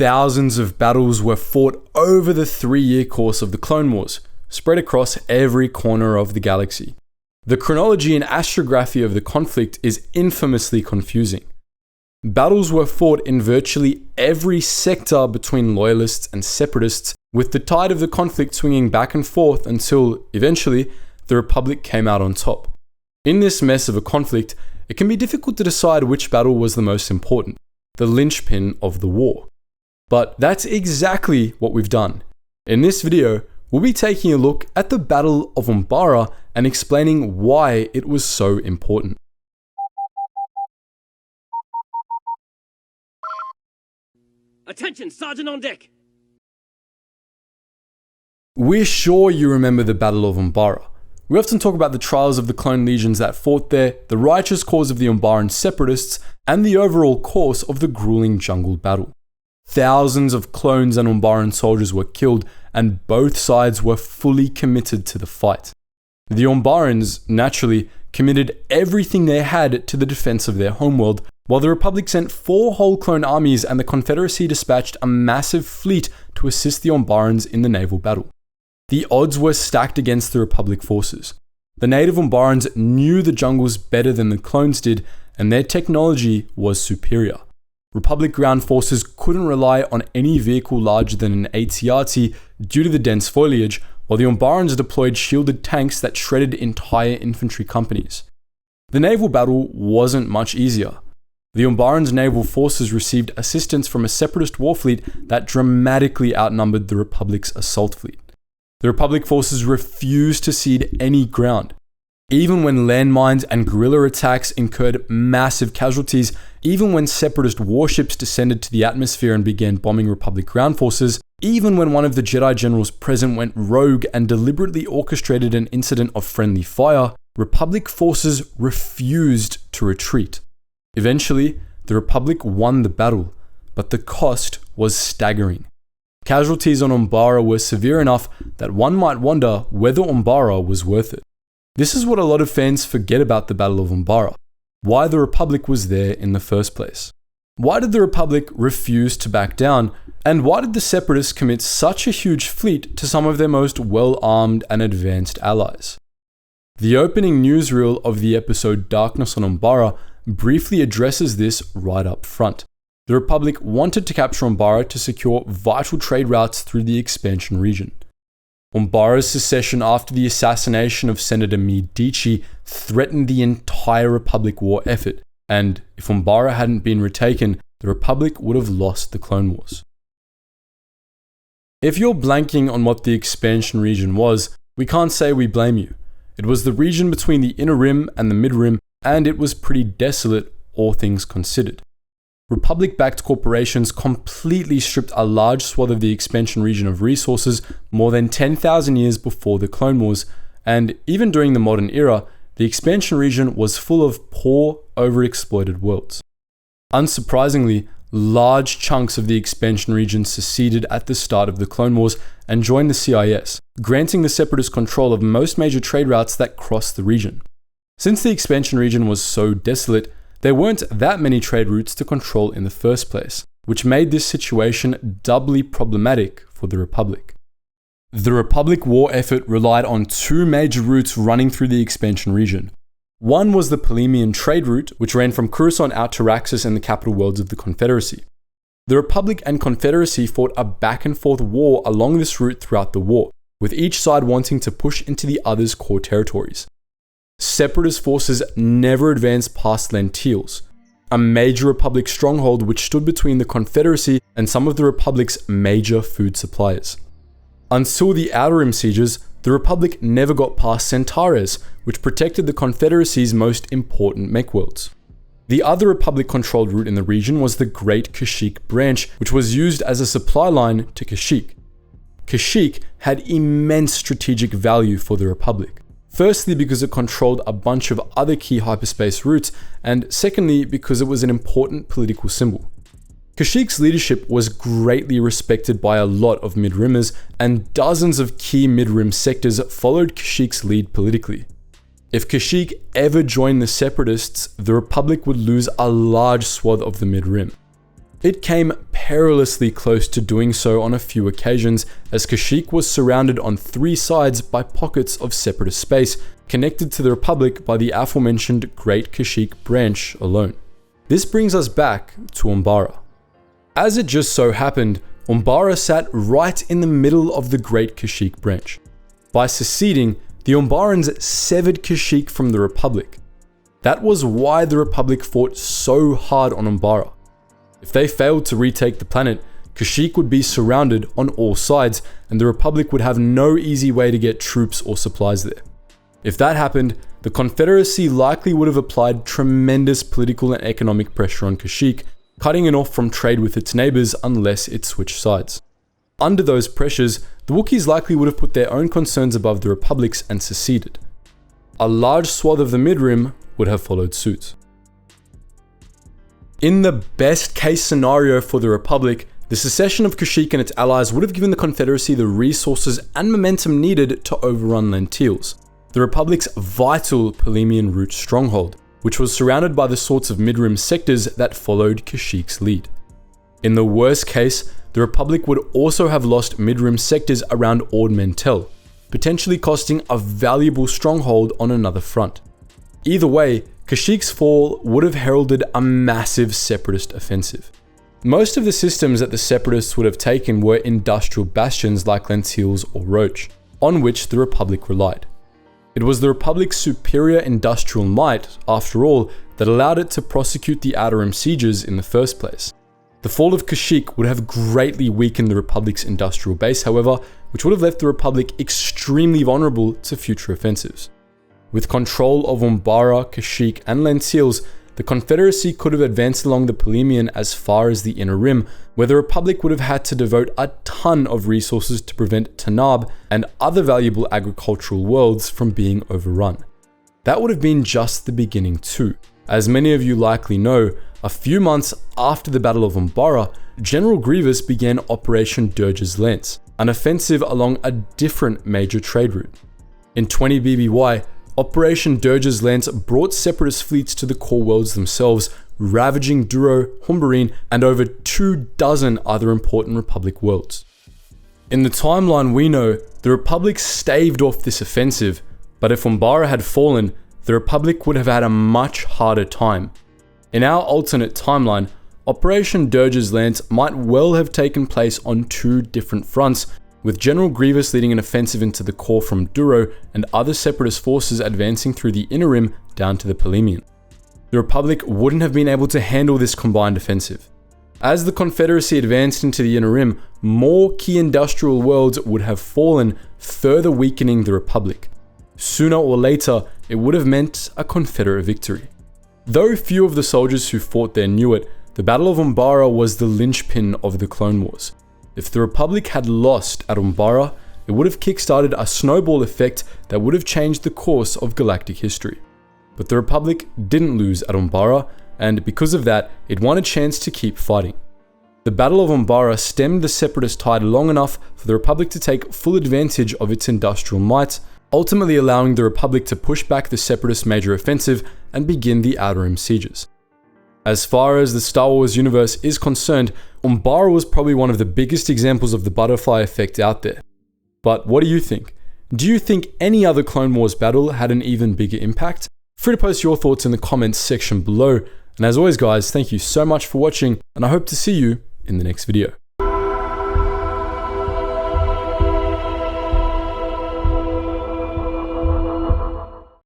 Thousands of battles were fought over the 3-year course of the Clone Wars, spread across every corner of the galaxy. The chronology and astrography of the conflict is infamously confusing. Battles were fought in virtually every sector between loyalists and separatists, with the tide of the conflict swinging back and forth until, eventually, the Republic came out on top. In this mess of a conflict, it can be difficult to decide which battle was the most important, the linchpin of the war. But that's exactly what we've done. In this video, we'll be taking a look at the Battle of Umbara and explaining why it was so important. Attention, Sergeant on deck! We're sure you remember the Battle of Umbara. We often talk about the trials of the clone legions that fought there, the righteous cause of the Umbaran separatists, and the overall course of the grueling jungle battle. Thousands of clones and Umbaran soldiers were killed, and both sides were fully committed to the fight. The Umbarans, naturally, committed everything they had to the defense of their homeworld, while the Republic sent 4 whole clone armies and the Confederacy dispatched a massive fleet to assist the Umbarans in the naval battle. The odds were stacked against the Republic forces. The native Umbarans knew the jungles better than the clones did, and their technology was superior. Republic ground forces couldn't rely on any vehicle larger than an AT-AT due to the dense foliage, while the Umbarans deployed shielded tanks that shredded entire infantry companies. The naval battle wasn't much easier. The Umbaran's naval forces received assistance from a separatist war fleet that dramatically outnumbered the Republic's assault fleet. The Republic forces refused to cede any ground. Even when landmines and guerrilla attacks incurred massive casualties, even when separatist warships descended to the atmosphere and began bombing Republic ground forces, even when one of the Jedi generals present went rogue and deliberately orchestrated an incident of friendly fire, Republic forces refused to retreat. Eventually, the Republic won the battle, but the cost was staggering. Casualties on Umbara were severe enough that one might wonder whether Umbara was worth it. This is what a lot of fans forget about the Battle of Umbara, why the Republic was there in the first place. Why did the Republic refuse to back down, and why did the Separatists commit such a huge fleet to some of their most well-armed and advanced allies? The opening newsreel of the episode Darkness on Umbara briefly addresses this right up front. The Republic wanted to capture Umbara to secure vital trade routes through the expansion region. Umbara's secession after the assassination of Senator Medici threatened the entire Republic war effort, and if Umbara hadn't been retaken, the Republic would have lost the Clone Wars. If you're blanking on what the expansion region was, we can't say we blame you. It was the region between the Inner Rim and the Mid Rim, and it was pretty desolate, all things considered. Republic-backed corporations completely stripped a large swath of the expansion region of resources more than 10,000 years before the Clone Wars, and even during the modern era, the expansion region was full of poor, overexploited worlds. Unsurprisingly, large chunks of the expansion region seceded at the start of the Clone Wars and joined the CIS, granting the Separatist control of most major trade routes that crossed the region. Since the expansion region was so desolate, there weren't that many trade routes to control in the first place, which made this situation doubly problematic for the Republic. The Republic war effort relied on 2 major routes running through the expansion region. One was the Polemian trade route, which ran from Coruscant out to Raxus and the capital worlds of the Confederacy. The Republic and Confederacy fought a back-and-forth war along this route throughout the war, with each side wanting to push into the other's core territories. Separatist forces never advanced past Lentils, a major Republic stronghold which stood between the Confederacy and some of the Republic's major food suppliers. Until the Outer Rim sieges, the Republic never got past Centaures, which protected the Confederacy's most important mech worlds. The other Republic-controlled route in the region was the Great Kashyyyk Branch, which was used as a supply line to Kashyyyk. Kashyyyk had immense strategic value for the Republic. Firstly, because it controlled a bunch of other key hyperspace routes, and secondly, because it was an important political symbol. Kashyyyk's leadership was greatly respected by a lot of Mid-Rimmers, and dozens of key Mid-Rim sectors followed Kashyyyk's lead politically. If Kashyyyk ever joined the Separatists, the Republic would lose a large swath of the Mid-Rim. It came perilously close to doing so on a few occasions, as Kashyyyk was surrounded on 3 sides by pockets of separatist space, connected to the Republic by the aforementioned Great Kashyyyk branch alone. This brings us back to Umbara. As it just so happened, Umbara sat right in the middle of the Great Kashyyyk branch. By seceding, the Umbarans severed Kashyyyk from the Republic. That was why the Republic fought so hard on Umbara. If they failed to retake the planet, Kashyyyk would be surrounded on all sides, and the Republic would have no easy way to get troops or supplies there. If that happened, the Confederacy likely would have applied tremendous political and economic pressure on Kashyyyk, cutting it off from trade with its neighbors unless it switched sides. Under those pressures, the Wookiees likely would have put their own concerns above the Republic's and seceded. A large swath of the Mid-Rim would have followed suit. In the best case scenario for the Republic, the secession of Kashyyyk and its allies would have given the Confederacy the resources and momentum needed to overrun Lentils, the Republic's vital Polemian root stronghold, which was surrounded by the sorts of Mid-Rim sectors that followed Kashyyyk's lead. In the worst case, the Republic would also have lost Mid-Rim sectors around Ord Mantell, potentially costing a valuable stronghold on another front. Either way, Kashyyyk's fall would have heralded a massive separatist offensive. Most of the systems that the separatists would have taken were industrial bastions like Lentils or Roach, on which the Republic relied. It was the Republic's superior industrial might, after all, that allowed it to prosecute the Outer Rim sieges in the first place. The fall of Kashyyyk would have greatly weakened the Republic's industrial base, however, which would have left the Republic extremely vulnerable to future offensives. With control of Umbara, Kashyyyk, and Lentils, the Confederacy could have advanced along the Polemian as far as the Inner Rim, where the Republic would have had to devote a ton of resources to prevent Tanab and other valuable agricultural worlds from being overrun. That would have been just the beginning too. As many of you likely know, a few months after the Battle of Umbara, General Grievous began Operation Dirge's Lance, an offensive along a different major trade route. In 20 BBY, Operation Dirge's Lance brought separatist fleets to the core worlds themselves, ravaging Duro, Humbarine, and over 24 other important Republic worlds. In the timeline we know, the Republic staved off this offensive, but if Umbara had fallen, the Republic would have had a much harder time. In our alternate timeline, Operation Dirge's Lance might well have taken place on 2 different fronts, with General Grievous leading an offensive into the core from Duro and other separatist forces advancing through the Inner Rim down to the Polemian. The Republic wouldn't have been able to handle this combined offensive. As the Confederacy advanced into the Inner Rim, more key industrial worlds would have fallen, further weakening the Republic. Sooner or later, it would have meant a Confederate victory. Though few of the soldiers who fought there knew it, the Battle of Umbara was the linchpin of the Clone Wars. If the Republic had lost at Umbara, it would have kickstarted a snowball effect that would have changed the course of galactic history. But the Republic didn't lose at Umbara, and because of that, it won a chance to keep fighting. The Battle of Umbara stemmed the separatist tide long enough for the Republic to take full advantage of its industrial might, ultimately allowing the Republic to push back the separatist major offensive and begin the Outer Rim sieges. As far as the Star Wars universe is concerned, Umbara was probably one of the biggest examples of the butterfly effect out there. But what do you think? Do you think any other Clone Wars battle had an even bigger impact? Free to post your thoughts in the comments section below. And as always guys, thank you so much for watching, and I hope to see you in the next video.